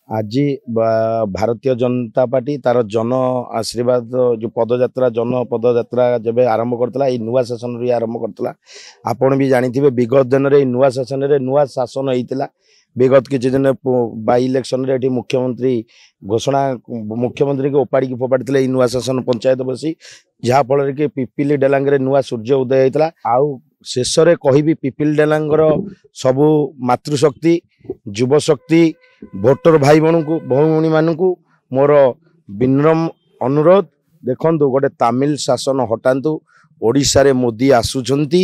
आज भारतीय जनता पार्टी तार जन आशीर्वाद जो पदयात्रा जन पदयात्रा जब आरंभ करता नुआ शासन रु आरंभ करता आपण भी जानी विगत दिन में नुआ शासन रे नुआ शासन होता विगत किसी दिन बाई इलेक्शन रे मुख्यमंत्री घोषणा मुख्यमंत्री को ओपाड़ी फोपाड़ी नुआ शासन पंचायत बसी जहाँफल कि पिपिली डेलांगे नुआ सूर्य उदय होता आउ शेष में कहि पिपिली डेलांगर सबू मातृशक्ति युवशक्ति भोटर भाई भौणी मान मोर विनम्र अनुरोध देखु गोटे तमिल शासन हटातु ओडिशा रे मोदी आसुचंती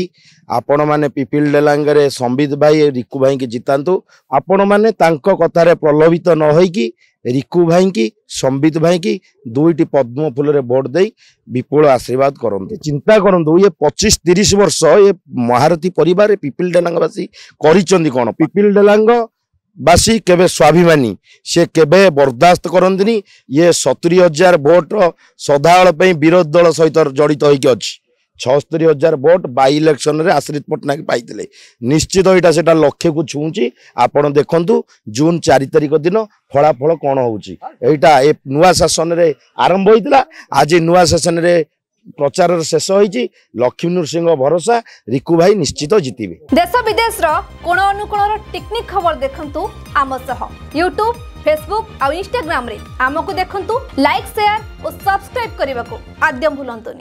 आपण माने पिपिल डेलांगे संबित भाई रिकु भाई की जितांतु आपण माने तांको कथारे प्रलोभित न होइकी रिकु भाई की संबित भाई की दुईटी पद्म फूल रे भोट दे विपुल आशीर्वाद करते चिंता करंतु ये 25-30 वर्ष ये महारथी परिवार पिपिल डेलांगवासी करिचंदी कोन पिपिल डेलांग बासी केबे स्वाभिमानी से केबे बर्दाश्त करंतनी ये 70,000 भोट सदाबेल पे विरोध दल सहित जड़ित होइके अछि 76,000 भोट बाई इलेक्शन रे आश्रित पटनायक पाइतिले निश्चित एटा सेटा लक्ष्य को छुंची आपण देखंतु जून 4 तारिख दिन फलाफल कोन होउची एटा ए नुआ शासन रे आरंभ होइतला आज नुआ शासन रे प्रचार शेष होइची लक्ष्मी नृसिंह भरोसा रिकु भाई निश्चित जितिबे देश विदेश रो कोण अनुकोण टेक्निक खबर देखंतु आम सह YouTube Facebook और Instagram रे आमको देखंतु लाइक शेयर और सब्सक्राइब करने को आद्य भूलंतुनी।